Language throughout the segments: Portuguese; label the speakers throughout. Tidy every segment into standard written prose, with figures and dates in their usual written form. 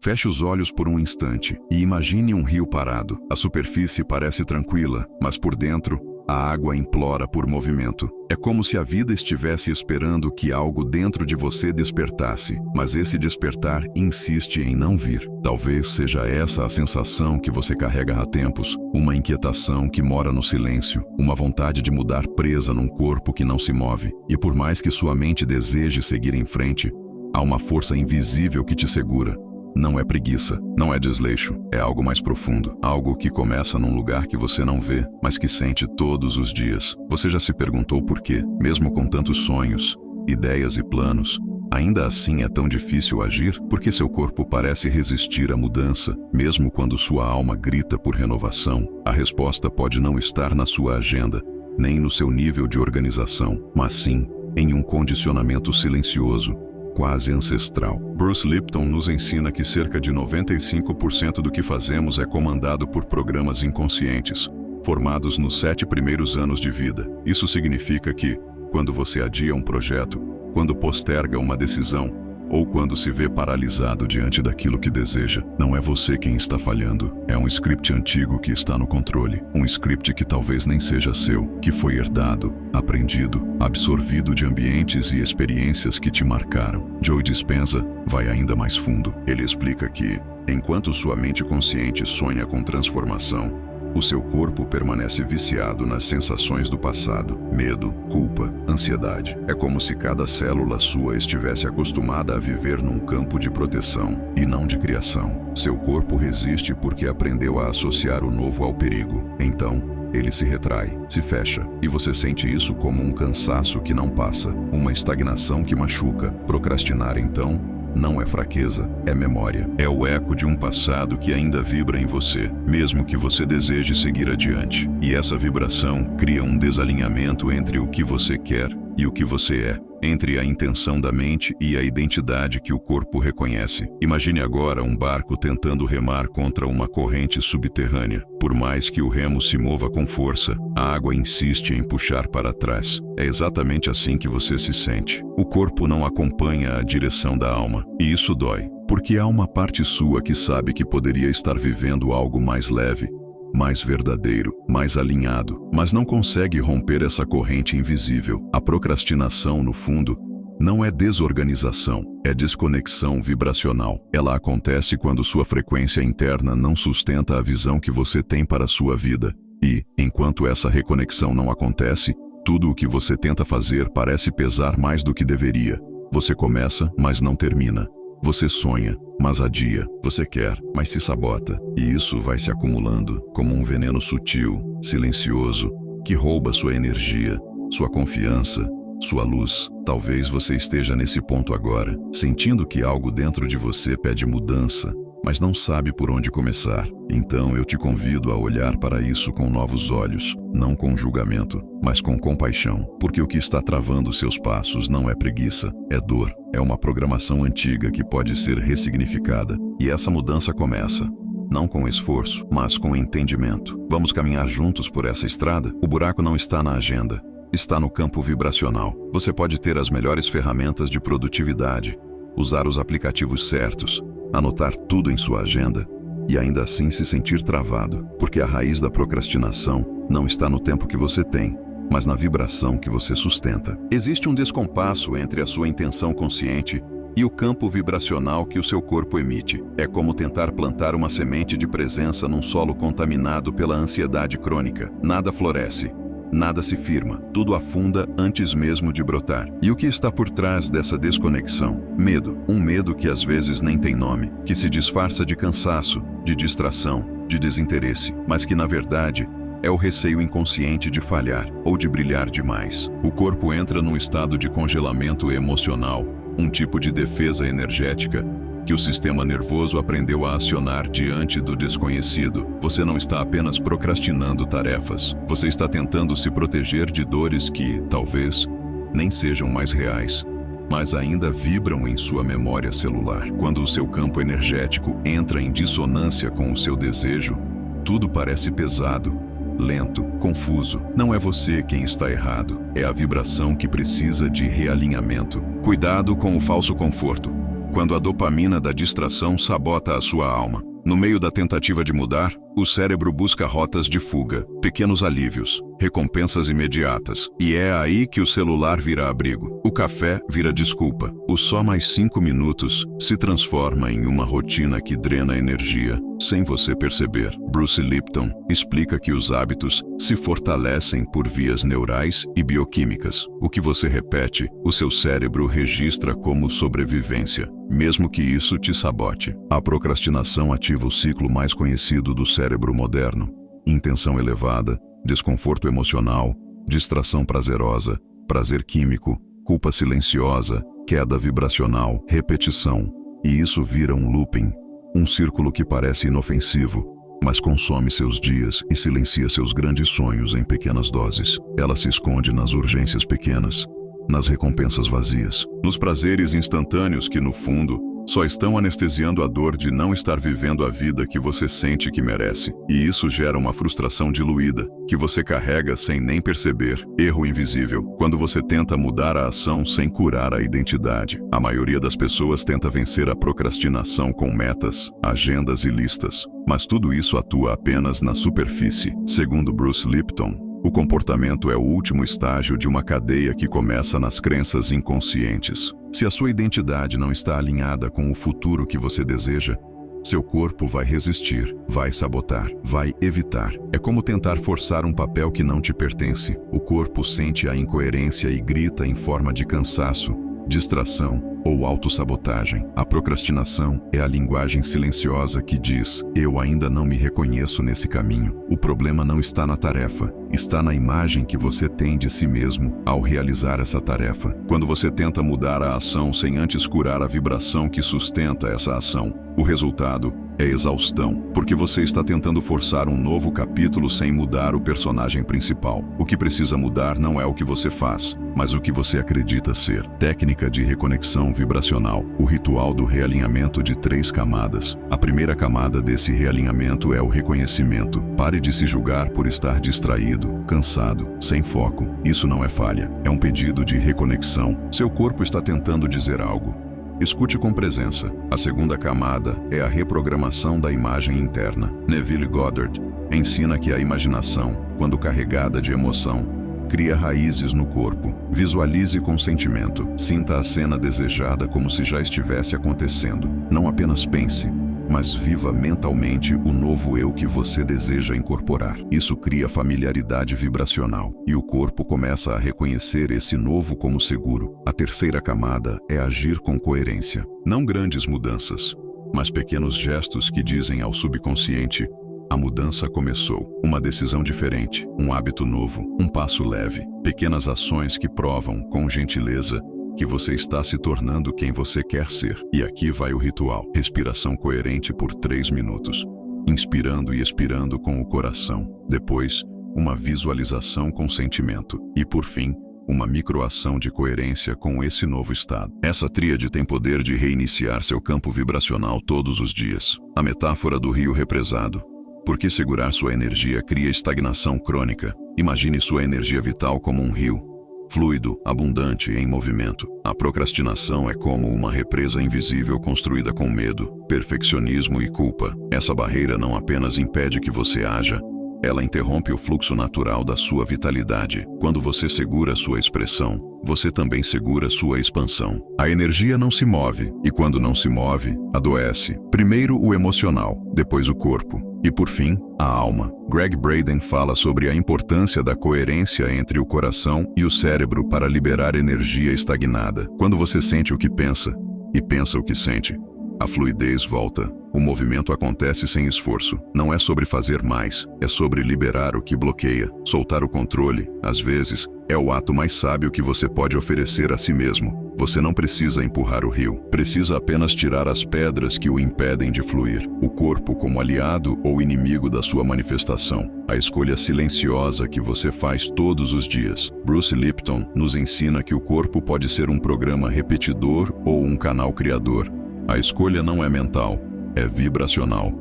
Speaker 1: Feche os olhos por um instante e imagine um rio parado. A superfície parece tranquila, mas por dentro, a água implora por movimento. É como se a vida estivesse esperando que algo dentro de você despertasse, mas esse despertar insiste em não vir. Talvez seja essa a sensação que você carrega há tempos, uma inquietação que mora no silêncio, uma vontade de mudar presa num corpo que não se move. E por mais que sua mente deseje seguir em frente, há uma força invisível que te segura. Não é preguiça, não é desleixo, é algo mais profundo. Algo que começa num lugar que você não vê, mas que sente todos os dias. Você já se perguntou por quê, mesmo com tantos sonhos, ideias e planos, ainda assim é tão difícil agir? Porque seu corpo parece resistir à mudança, mesmo quando sua alma grita por renovação. A resposta pode não estar na sua agenda, nem no seu nível de organização, mas sim em um condicionamento silencioso, quase ancestral. Bruce Lipton nos ensina que cerca de 95% do que fazemos é comandado por programas inconscientes, formados nos 7 primeiros anos de vida. Isso significa que, quando você adia um projeto, quando posterga uma decisão, ou quando se vê paralisado diante daquilo que deseja, não é você quem está falhando. É um script antigo que está no controle. Um script que talvez nem seja seu, que foi herdado, aprendido, absorvido de ambientes e experiências que te marcaram. Joe Dispenza vai ainda mais fundo. Ele explica que, enquanto sua mente consciente sonha com transformação, o seu corpo permanece viciado nas sensações do passado, medo, culpa, ansiedade. É como se cada célula sua estivesse acostumada a viver num campo de proteção e não de criação. Seu corpo resiste porque aprendeu a associar o novo ao perigo. Então, ele se retrai, se fecha, e você sente isso como um cansaço que não passa, uma estagnação que machuca. Procrastinar, então, não é fraqueza, é memória. É o eco de um passado que ainda vibra em você, mesmo que você deseje seguir adiante. E essa vibração cria um desalinhamento entre o que você quer e o que você é, entre a intenção da mente e a identidade que o corpo reconhece. Imagine agora um barco tentando remar contra uma corrente subterrânea. Por mais que o remo se mova com força, a água insiste em puxar para trás. É exatamente assim que você se sente. O corpo não acompanha a direção da alma, e isso dói, porque há uma parte sua que sabe que poderia estar vivendo algo mais leve, mais verdadeiro, mais alinhado, mas não consegue romper essa corrente invisível. A procrastinação, no fundo, não é desorganização, é desconexão vibracional. Ela acontece quando sua frequência interna não sustenta a visão que você tem para a sua vida. E, enquanto essa reconexão não acontece, tudo o que você tenta fazer parece pesar mais do que deveria. Você começa, mas não termina. Você sonha, mas adia. Você quer, mas se sabota. E isso vai se acumulando como um veneno sutil, silencioso, que rouba sua energia, sua confiança, sua luz. Talvez você esteja nesse ponto agora, sentindo que algo dentro de você pede mudança, mas não sabe por onde começar. Então eu te convido a olhar para isso com novos olhos, não com julgamento, mas com compaixão, porque o que está travando seus passos não é preguiça, é dor, é uma programação antiga que pode ser ressignificada. E essa mudança começa, não com esforço, mas com entendimento. Vamos caminhar juntos por essa estrada? O buraco não está na agenda, está no campo vibracional. Você pode ter as melhores ferramentas de produtividade, usar os aplicativos certos, anotar tudo em sua agenda e ainda assim se sentir travado, porque a raiz da procrastinação não está no tempo que você tem, mas na vibração que você sustenta. Existe um descompasso entre a sua intenção consciente e o campo vibracional que o seu corpo emite. É como tentar plantar uma semente de presença num solo contaminado pela ansiedade crônica. Nada floresce. Nada se firma, tudo afunda antes mesmo de brotar. E o que está por trás dessa desconexão? Medo. Um medo que às vezes nem tem nome, que se disfarça de cansaço, de distração, de desinteresse, mas que na verdade é o receio inconsciente de falhar ou de brilhar demais. O corpo entra num estado de congelamento emocional, um tipo de defesa energética que o sistema nervoso aprendeu a acionar diante do desconhecido. Você não está apenas procrastinando tarefas, você está tentando se proteger de dores que, talvez, nem sejam mais reais, mas ainda vibram em sua memória celular. Quando o seu campo energético entra em dissonância com o seu desejo, tudo parece pesado, lento, confuso. Não é você quem está errado, é a vibração que precisa de realinhamento. Cuidado com o falso conforto. quando a dopamina da distração sabota a sua alma. No meio da tentativa de mudar, o cérebro busca rotas de fuga, pequenos alívios, recompensas imediatas. E é aí que o celular vira abrigo. O café vira desculpa. O só mais 5 minutos se transforma em uma rotina que drena energia, sem você perceber. Bruce Lipton explica que os hábitos se fortalecem por vias neurais e bioquímicas. O que você repete, o seu cérebro registra como sobrevivência, mesmo que isso te sabote. A procrastinação ativa o ciclo mais conhecido do cérebro moderno: intenção elevada, desconforto emocional, distração prazerosa, prazer químico, culpa silenciosa, queda vibracional, repetição. E isso vira um looping, um círculo que parece inofensivo, mas consome seus dias e silencia seus grandes sonhos em pequenas doses. Ela se esconde nas urgências pequenas, nas recompensas vazias, nos prazeres instantâneos que, no fundo, só estão anestesiando a dor de não estar vivendo a vida que você sente que merece. E isso gera uma frustração diluída, que você carrega sem nem perceber. Erro invisível. Quando você tenta mudar a ação sem curar a identidade. A maioria das pessoas tenta vencer a procrastinação com metas, agendas e listas. Mas tudo isso atua apenas na superfície. Segundo Bruce Lipton, o comportamento é o último estágio de uma cadeia que começa nas crenças inconscientes. Se a sua identidade não está alinhada com o futuro que você deseja, seu corpo vai resistir, vai sabotar, vai evitar. É como tentar forçar um papel que não te pertence. O corpo sente a incoerência e grita em forma de cansaço, distração ou autossabotagem. A procrastinação é a linguagem silenciosa que diz: eu ainda não me reconheço nesse caminho. O problema não está na tarefa, está na imagem que você tem de si mesmo ao realizar essa tarefa. Quando você tenta mudar a ação sem antes curar a vibração que sustenta essa ação, o resultado é exaustão, porque você está tentando forçar um novo capítulo sem mudar o personagem principal. O que precisa mudar não é o que você faz, mas o que você acredita ser. Técnica de reconexão vibracional. O ritual do realinhamento de 3 camadas. A primeira camada desse realinhamento é o reconhecimento. Pare de se julgar por estar distraído, cansado, sem foco. Isso não é falha, é um pedido de reconexão. Seu corpo está tentando dizer algo. Escute com presença. A segunda camada é a reprogramação da imagem interna. Neville Goddard ensina que a imaginação, quando carregada de emoção, cria raízes no corpo. Visualize com sentimento. Sinta a cena desejada como se já estivesse acontecendo. Não apenas pense, mas viva mentalmente o novo eu que você deseja incorporar. Isso cria familiaridade vibracional, e o corpo começa a reconhecer esse novo como seguro. A terceira camada é agir com coerência. Não grandes mudanças, mas pequenos gestos que dizem ao subconsciente: a mudança começou. Uma decisão diferente, um hábito novo, um passo leve. Pequenas ações que provam, com gentileza, que você está se tornando quem você quer ser. E aqui vai o ritual. Respiração coerente por 3 minutos. Inspirando e expirando com o coração. Depois, uma visualização com sentimento. E por fim, uma microação de coerência com esse novo estado. Essa tríade tem poder de reiniciar seu campo vibracional todos os dias. A metáfora do rio represado. Porque segurar sua energia cria estagnação crônica. Imagine sua energia vital como um rio, fluido, abundante, em movimento. A procrastinação é como uma represa invisível construída com medo, perfeccionismo e culpa. Essa barreira não apenas impede que você haja, ela interrompe o fluxo natural da sua vitalidade. Quando você segura sua expressão, você também segura sua expansão. A energia não se move, e quando não se move, adoece. Primeiro o emocional, depois o corpo, e por fim, a alma. Greg Braden fala sobre a importância da coerência entre o coração e o cérebro para liberar energia estagnada. Quando você sente o que pensa, e pensa o que sente, a fluidez volta. O movimento acontece sem esforço. Não é sobre fazer mais, é sobre liberar o que bloqueia. Soltar o controle, às vezes, é o ato mais sábio que você pode oferecer a si mesmo. Você não precisa empurrar o rio, precisa apenas tirar as pedras que o impedem de fluir. O corpo como aliado ou inimigo da sua manifestação. A escolha silenciosa que você faz todos os dias. Bruce Lipton nos ensina que o corpo pode ser um programa repetidor ou um canal criador. A escolha não é mental, é vibracional.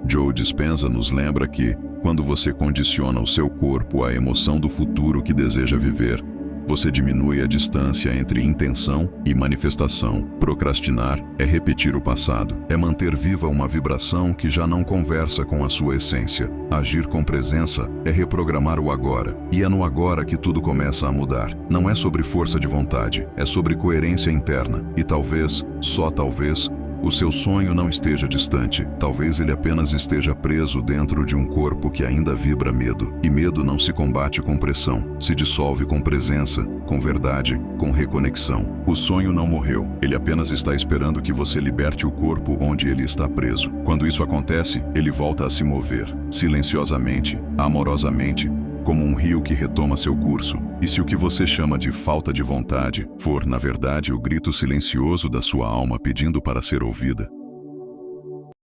Speaker 1: Joe Dispenza nos lembra que, quando você condiciona o seu corpo à emoção do futuro que deseja viver, Você diminui a distância entre intenção e manifestação. Procrastinar é repetir o passado, é manter viva uma vibração que já não conversa com a sua essência. Agir com presença é reprogramar o agora, e é no agora que tudo começa a mudar. Não é sobre força de vontade, é sobre coerência interna. E talvez, só talvez, o seu sonho não esteja distante. Talvez ele apenas esteja preso dentro de um corpo que ainda vibra medo. E medo não se combate com pressão, se dissolve com presença, com verdade, com reconexão. O sonho não morreu, ele apenas está esperando que você liberte o corpo onde ele está preso. Quando isso acontece, ele volta a se mover, silenciosamente, amorosamente, como um rio que retoma seu curso. E se o que você chama de falta de vontade for, na verdade, o grito silencioso da sua alma pedindo para ser ouvida,